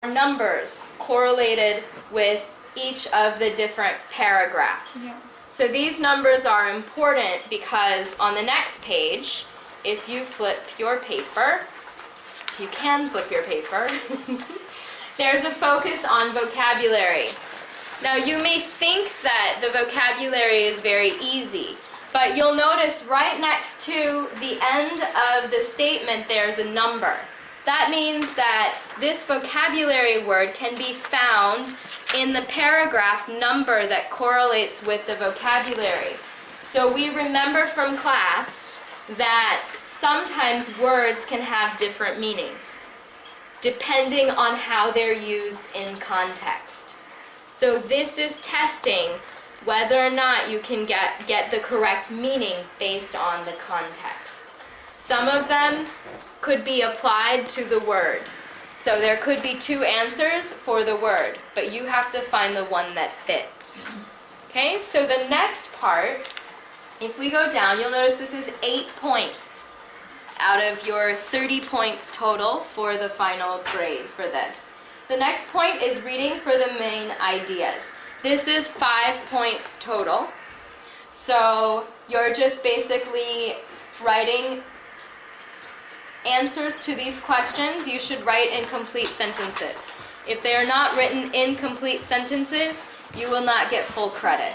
numbers correlated with each of the different paragraphs. Yeah. So these numbers are important because on the next page, if you flip your paper, if you can flip your paper, there's a focus on vocabulary. Now you may think that the vocabulary is very easy, but you'll notice right next to the end of the statement there's a number. That means that this vocabulary word can be found in the paragraph number that correlates with the vocabulary. So we remember from class that sometimes words can have different meanings depending on how they're used in context. So this is testing whether or not you can get the correct meaning based on the context. Some of them could be applied to the word. So there could be two answers for the word, but you have to find the one that fits. Okay, so the next part, if we go down, you'll notice this is 8 points out of your 30 points total for the final grade for this. The next point is reading for the main ideas. This is 5 points total. So you're just basically writing answers to these questions. You should write in complete sentences. If they are not written in complete sentences, you will not get full credit.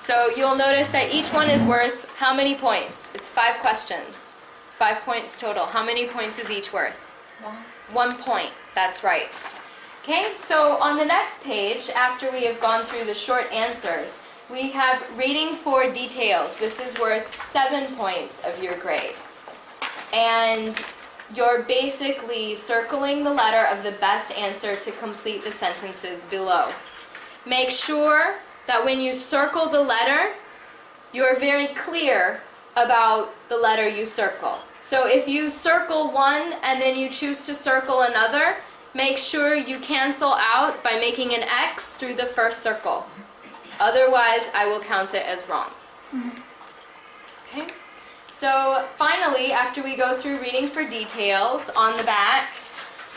So you'll notice that each one is worth how many points? It's 5 questions. 5 points total. How many points is each worth? 1 point. That's right. Okay, so on the next page, after we have gone through the short answers, we have reading for details. This is worth 7 points of your grade. And you're basically circling the letter of the best answer to complete the sentences below. Make sure that when you circle the letter, you're very clear about the letter you circle. So if you circle one and then you choose to circle another, make sure you cancel out by making an X through the first circle. Otherwise, I will count it as wrong. Okay? So finally, after we go through reading for details, on the back,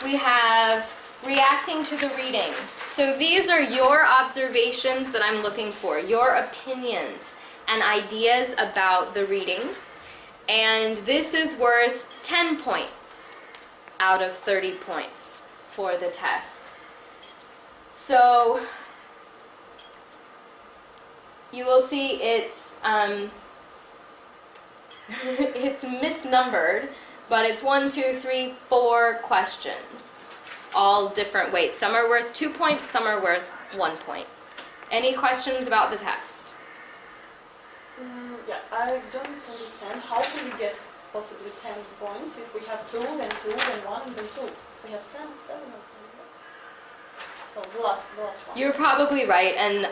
we have reacting to the reading. So these are your observations that I'm looking for, your opinions and ideas about the reading. And this is worth 10 points out of 30 points for the test. So you will see it's it's misnumbered, but it's 1, 2, 3, 4 questions, all different weights. Some are worth 2 points, some are worth 1 point. Any questions about the test? Yeah, I don't understand. How can we get possibly 10 points if we have 2, then 2, then 1, then 2? We have 7 of them. Well, the last one. You're probably right, and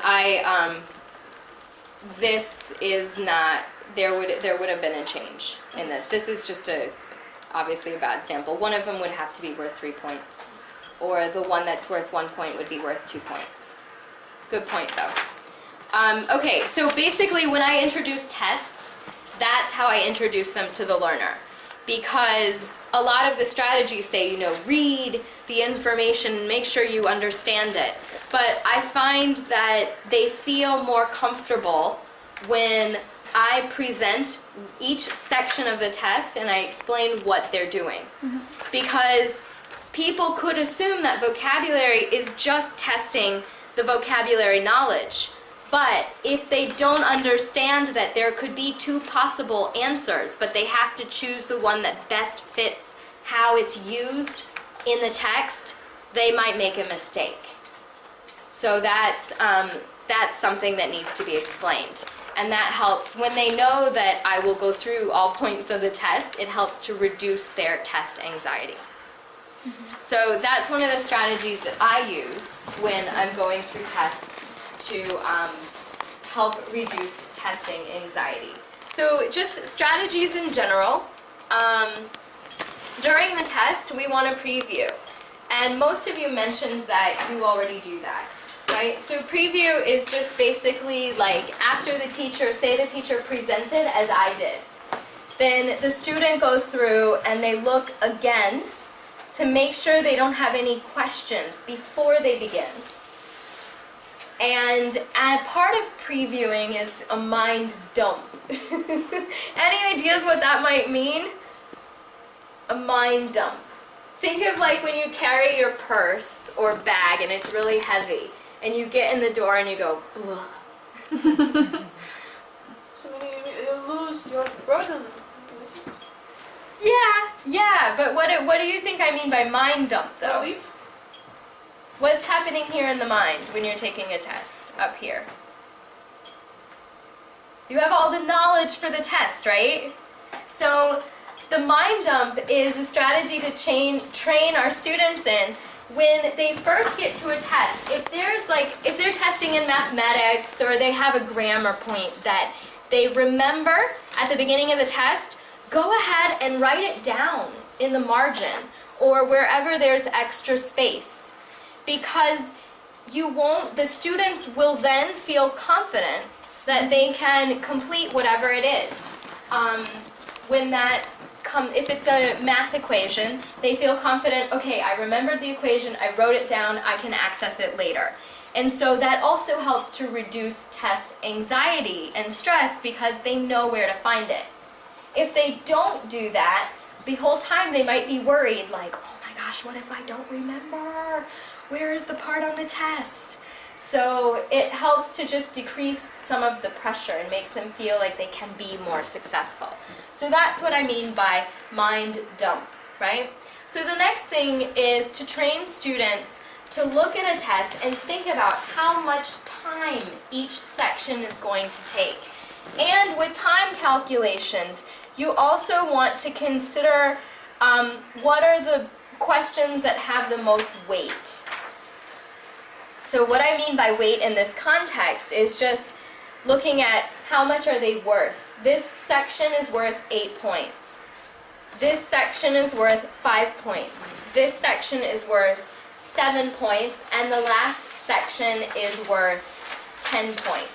this is not. There would have been a change in this. This is just obviously a bad sample. One of them would have to be worth 3 points, or the one that's worth 1 point would be worth 2 points. Good point, though. Okay, so basically when I introduce tests, that's how I introduce them to the learner. Because a lot of the strategies say, read the information, make sure you understand it. But I find that they feel more comfortable when I present each section of the test and I explain what they're doing. Because people could assume that vocabulary is just testing the vocabulary knowledge. But if they don't understand that there could be 2 possible answers, but they have to choose the one that best fits how it's used in the text, they might make a mistake. So that's something that needs to be explained. And that helps, when they know that I will go through all points of the test, it helps to reduce their test anxiety. So that's one of the strategies that I use when I'm going through tests to help reduce testing anxiety. So just strategies in general. During the test, we want to preview. And most of you mentioned that you already do that. Right? So preview is just basically like after the teacher, say the teacher presented as I did. Then the student goes through and they look again to make sure they don't have any questions before they begin. And as part of previewing is a mind dump. Any ideas what that might mean? A mind dump. Think of like when you carry your purse or bag and it's really heavy, and you get in the door and you go, blah. So when you lose your burden. Yeah, but what do you think I mean by mind dump though? Relief? What's happening here in the mind when you're taking a test up here? You have all the knowledge for the test, right? So the mind dump is a strategy to train our students in when they first get to a test. If they're testing in mathematics or they have a grammar point that they remember at the beginning of the test, go ahead and write it down in the margin or wherever there's extra space. Because the students will then feel confident that they can complete whatever it is. If it's a math equation, they feel confident, okay, I remembered the equation, I wrote it down, I can access it later. And so that also helps to reduce test anxiety and stress because they know where to find it. If they don't do that, the whole time they might be worried, like, oh my gosh, what if I don't remember? Where is the part on the test? So it helps to just decrease some of the pressure and makes them feel like they can be more successful. So that's what I mean by mind dump, right? So the next thing is to train students to look at a test and think about how much time each section is going to take. And with time calculations, you also want to consider what are the questions that have the most weight. So what I mean by weight in this context is just looking at how much are they worth. This section is worth 8 points. This section is worth 5 points. This section is worth 7 points. And the last section is worth 10 points.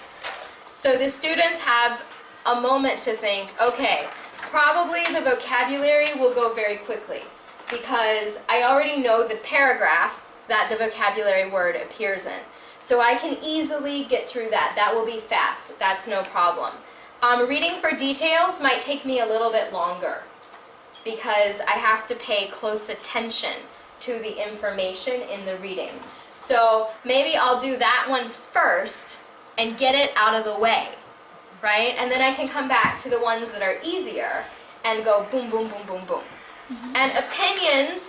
So the students have a moment to think, okay, probably the vocabulary will go very quickly because I already know the paragraph that the vocabulary word appears in. So I can easily get through that. That will be fast. That's no problem. Reading for details might take me a little bit longer because I have to pay close attention to the information in the reading. So maybe I'll do that one first and get it out of the way, right? And then I can come back to the ones that are easier and go boom, boom, boom, boom, boom. And opinions,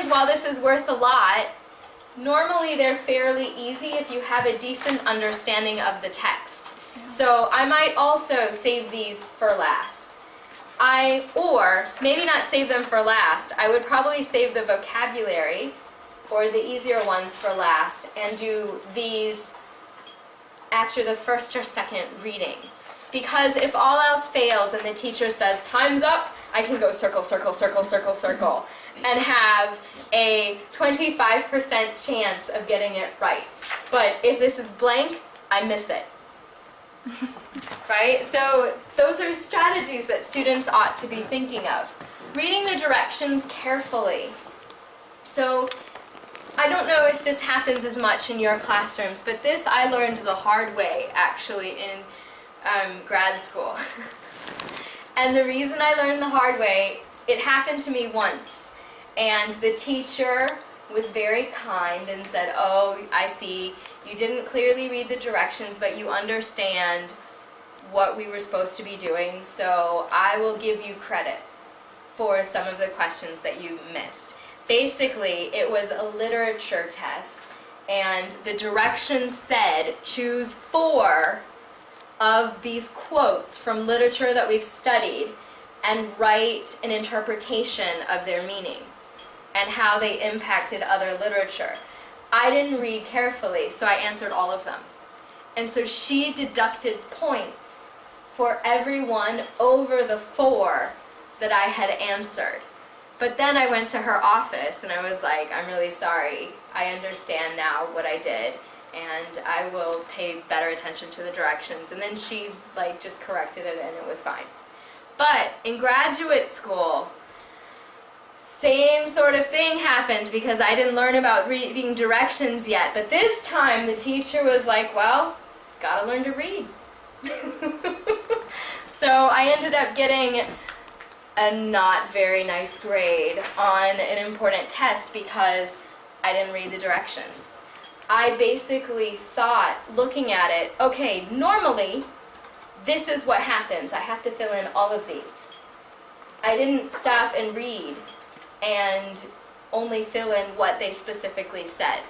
while this is worth a lot, normally they're fairly easy if you have a decent understanding of the text. So I might also save these for last. Or maybe not save them for last. I would probably save the vocabulary or the easier ones for last and do these after the first or second reading. Because if all else fails and the teacher says, time's up, I can go circle, circle, circle, circle, circle, and have a 25% chance of getting it right. But if this is blank, I miss it. Right? So those are strategies that students ought to be thinking of. Reading the directions carefully. So I don't know if this happens as much in your classrooms, but this I learned the hard way actually in grad school. And the reason I learned the hard way, it happened to me once. And the teacher was very kind and said, oh, I see, you didn't clearly read the directions, but you understand what we were supposed to be doing, so I will give you credit for some of the questions that you missed. Basically, it was a literature test, and the directions said, choose 4 of these quotes from literature that we've studied and write an interpretation of their meaning and how they impacted other literature. I didn't read carefully, so I answered all of them. And so she deducted points for every one over the 4 that I had answered. But then I went to her office and I was like, I'm really sorry. I understand now what I did and I will pay better attention to the directions. And then she just corrected it and it was fine. But in graduate school, Same sort of thing happened because I didn't learn about reading directions yet. But this time the teacher was like, well, gotta learn to read. So I ended up getting a not very nice grade on an important test because I didn't read the directions. I basically thought, looking at it, okay, normally this is what happens. I have to fill in all of these. I didn't stop and read and only fill in what they specifically said.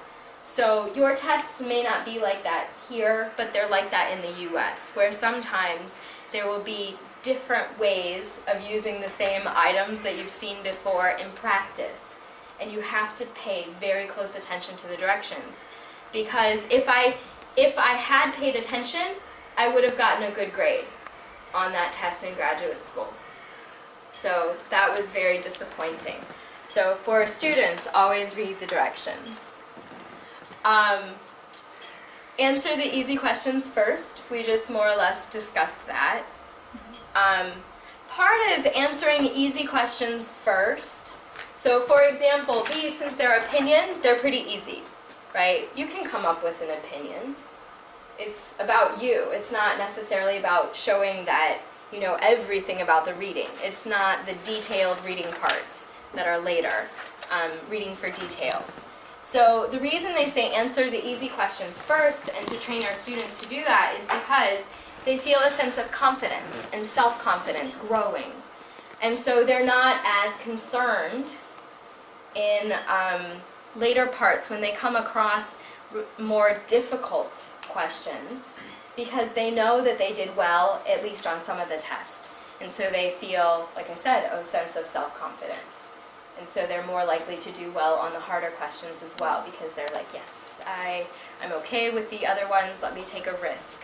So your tests may not be like that here, but they're like that in the US, where sometimes there will be different ways of using the same items that you've seen before in practice. And you have to pay very close attention to the directions. Because if I had paid attention, I would have gotten a good grade on that test in graduate school. So that was very disappointing. So for students, always read the directions. Answer the easy questions first. We just more or less discussed that. Part of answering easy questions first, so for example, these, since they're opinion, they're pretty easy, right? You can come up with an opinion. It's about you. It's not necessarily about showing that you know everything about the reading. It's not the detailed reading parts that are later, reading for details. So the reason they say answer the easy questions first and to train our students to do that is because they feel a sense of confidence and self-confidence growing. And so they're not as concerned in later parts when they come across more difficult questions because they know that they did well, at least on some of the tests. And so they feel, like I said, a sense of self-confidence. And so they're more likely to do well on the harder questions as well because they're like, yes, I'm okay with the other ones, let me take a risk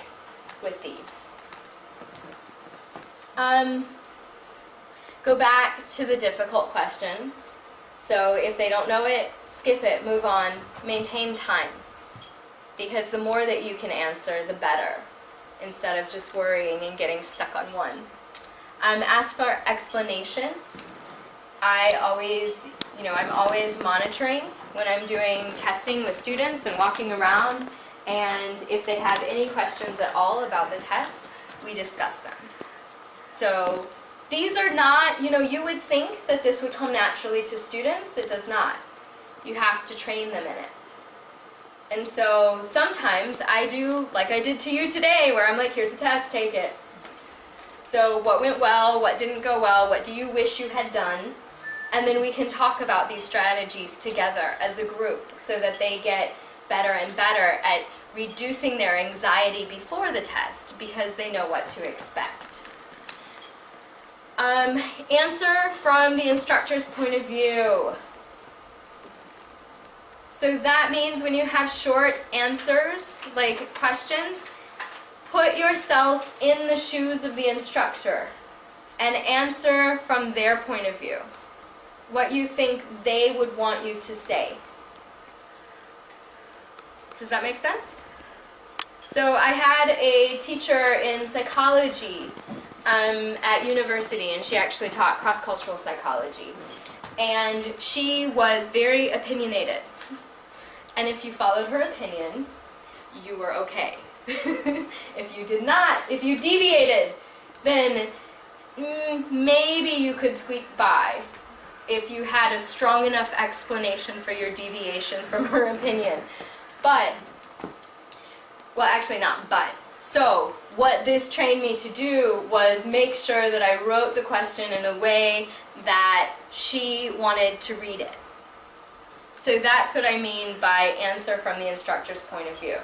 with these. Go back to the difficult questions. So if they don't know it, skip it, move on, maintain time. Because the more that you can answer, the better, instead of just worrying and getting stuck on one. Ask for explanations. I'm always monitoring when I'm doing testing with students and walking around, and if they have any questions at all about the test, we discuss them. So these are not, you would think that this would come naturally to students. It does not. You have to train them in it. And so sometimes I do, like I did to you today, where I'm like, here's the test, take it. So what went well, what didn't go well, what do you wish you had done? And then we can talk about these strategies together as a group so that they get better and better at reducing their anxiety before the test because they know what to expect. Answer from the instructor's point of view. So that means when you have short answers, like questions, put yourself in the shoes of the instructor and answer from their point of view. What you think they would want you to say. Does that make sense? So I had a teacher in psychology at university, and she actually taught cross-cultural psychology. And she was very opinionated. And if you followed her opinion, you were okay. If you did not, if you deviated, then maybe you could squeak by if you had a strong enough explanation for your deviation from her opinion. But, well, actually not but. So what this trained me to do was make sure that I wrote the question in a way that she wanted to read it. So that's what I mean by answer from the instructor's point of view.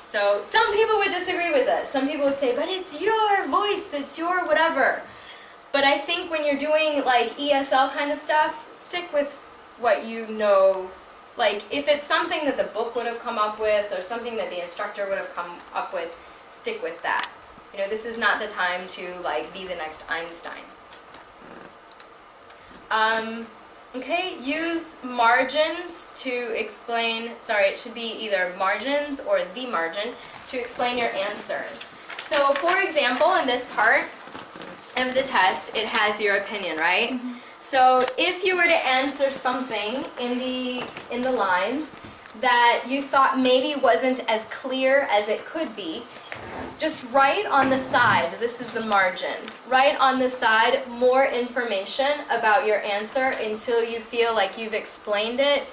So some people would disagree with us. Some people would say, but it's your voice, it's your whatever. But I think when you're doing like ESL kind of stuff, stick with what you know. Like if it's something that the book would have come up with or something that the instructor would have come up with, stick with that. This is not the time to like be the next Einstein. Okay, use margins to explain, it should be either margins or the margin to explain your answers. So for example, in this part of the test, it has your opinion, right? Mm-hmm. So if you were to answer something in the lines that you thought maybe wasn't as clear as it could be, just write on the side, this is the margin, write on the side more information about your answer until you feel like you've explained it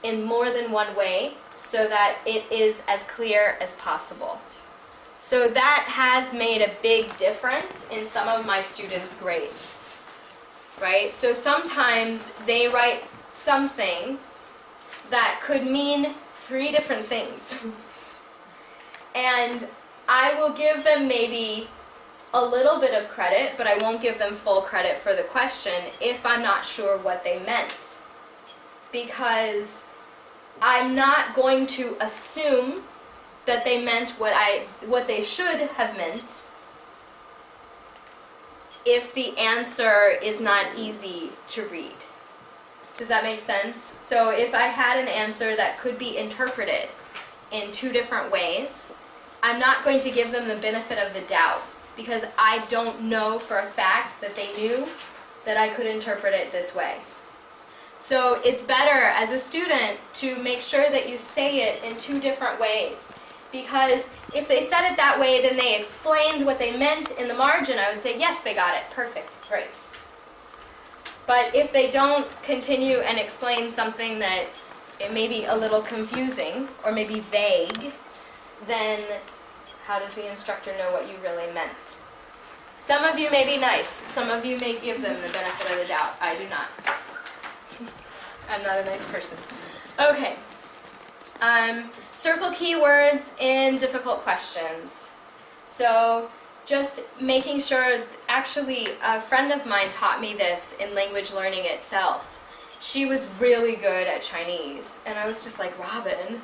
in more than one way so that it is as clear as possible. So that has made a big difference in some of my students' grades, right? So sometimes they write something that could mean 3 different things. And I will give them maybe a little bit of credit, but I won't give them full credit for the question if I'm not sure what they meant. Because I'm not going to assume that they meant what they should have meant if the answer is not easy to read. Does that make sense? So if I had an answer that could be interpreted in 2 different ways, I'm not going to give them the benefit of the doubt because I don't know for a fact that they knew that I could interpret it this way. So it's better as a student to make sure that you say it in 2 different ways, because if they said it that way, then they explained what they meant in the margin, I would say, yes, they got it, perfect, great. But if they don't continue and explain something that it may be a little confusing or maybe vague, then how does the instructor know what you really meant? Some of you may be nice. Some of you may give them the benefit of the doubt. I do not. I'm not a nice person. Okay. Circle keywords in difficult questions. So just making sure, actually a friend of mine taught me this in language learning itself. She was really good at Chinese. And I was just like, Robin,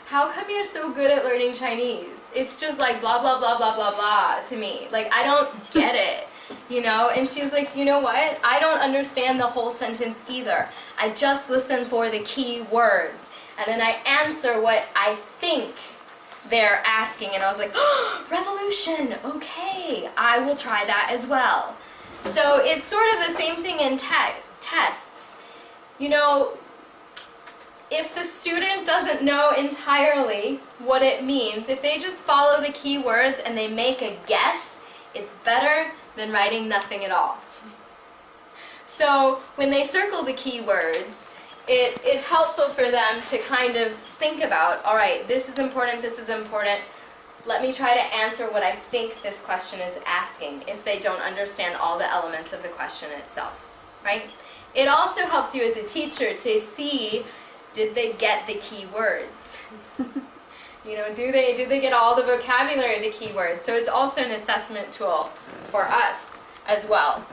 how come you're so good at learning Chinese? It's just like blah, blah, blah, blah, blah, blah to me. Like, I don't get it, you know? And she's like, you know what? I don't understand the whole sentence either. I just listen for the key words. And then I answer what I think they're asking. And I was like, oh, revolution, okay, I will try that as well. So it's sort of the same thing in tests. You know, if the student doesn't know entirely what it means, if they just follow the key words and they make a guess, it's better than writing nothing at all. So when they circle the key words, it is helpful for them to kind of think about, all right, this is important, let me try to answer what I think this question is asking if they don't understand all the elements of the question itself, right? It also helps you as a teacher to see, did they get the key words? You know, do they get all the vocabulary of the key words? So it's also an assessment tool for us as well.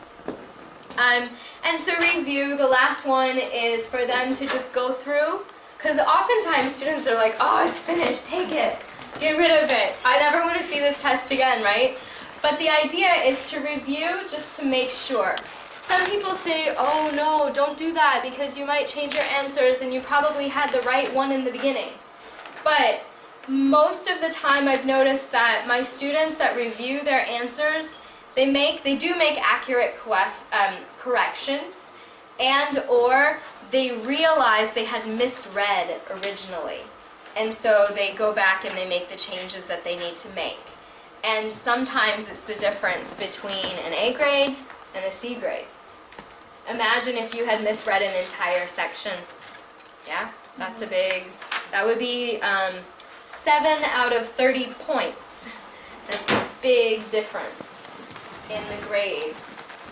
And so review, the last one is for them to just go through, because oftentimes students are like, oh, it's finished, take it, get rid of it. I never want to see this test again, right? But the idea is to review just to make sure. Some people say, oh no, don't do that because you might change your answers and you probably had the right one in the beginning. But most of the time I've noticed that my students that review their answers, they do make accurate corrections, and or they realize they had misread originally. And so they go back and they make the changes that they need to make. And sometimes it's the difference between an A grade and a C grade. Imagine if you had misread an entire section. Yeah, that's a big, that would be 7 out of 30 points. That's a big difference in the grade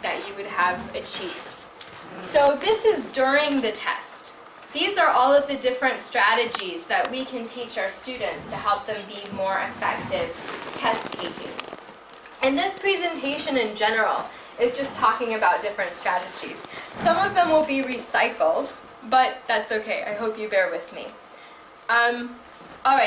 that you would have achieved. So this is during the test. These are all of the different strategies that we can teach our students to help them be more effective test taking. And this presentation in general is just talking about different strategies. Some of them will be recycled, but that's okay. I hope you bear with me. All right.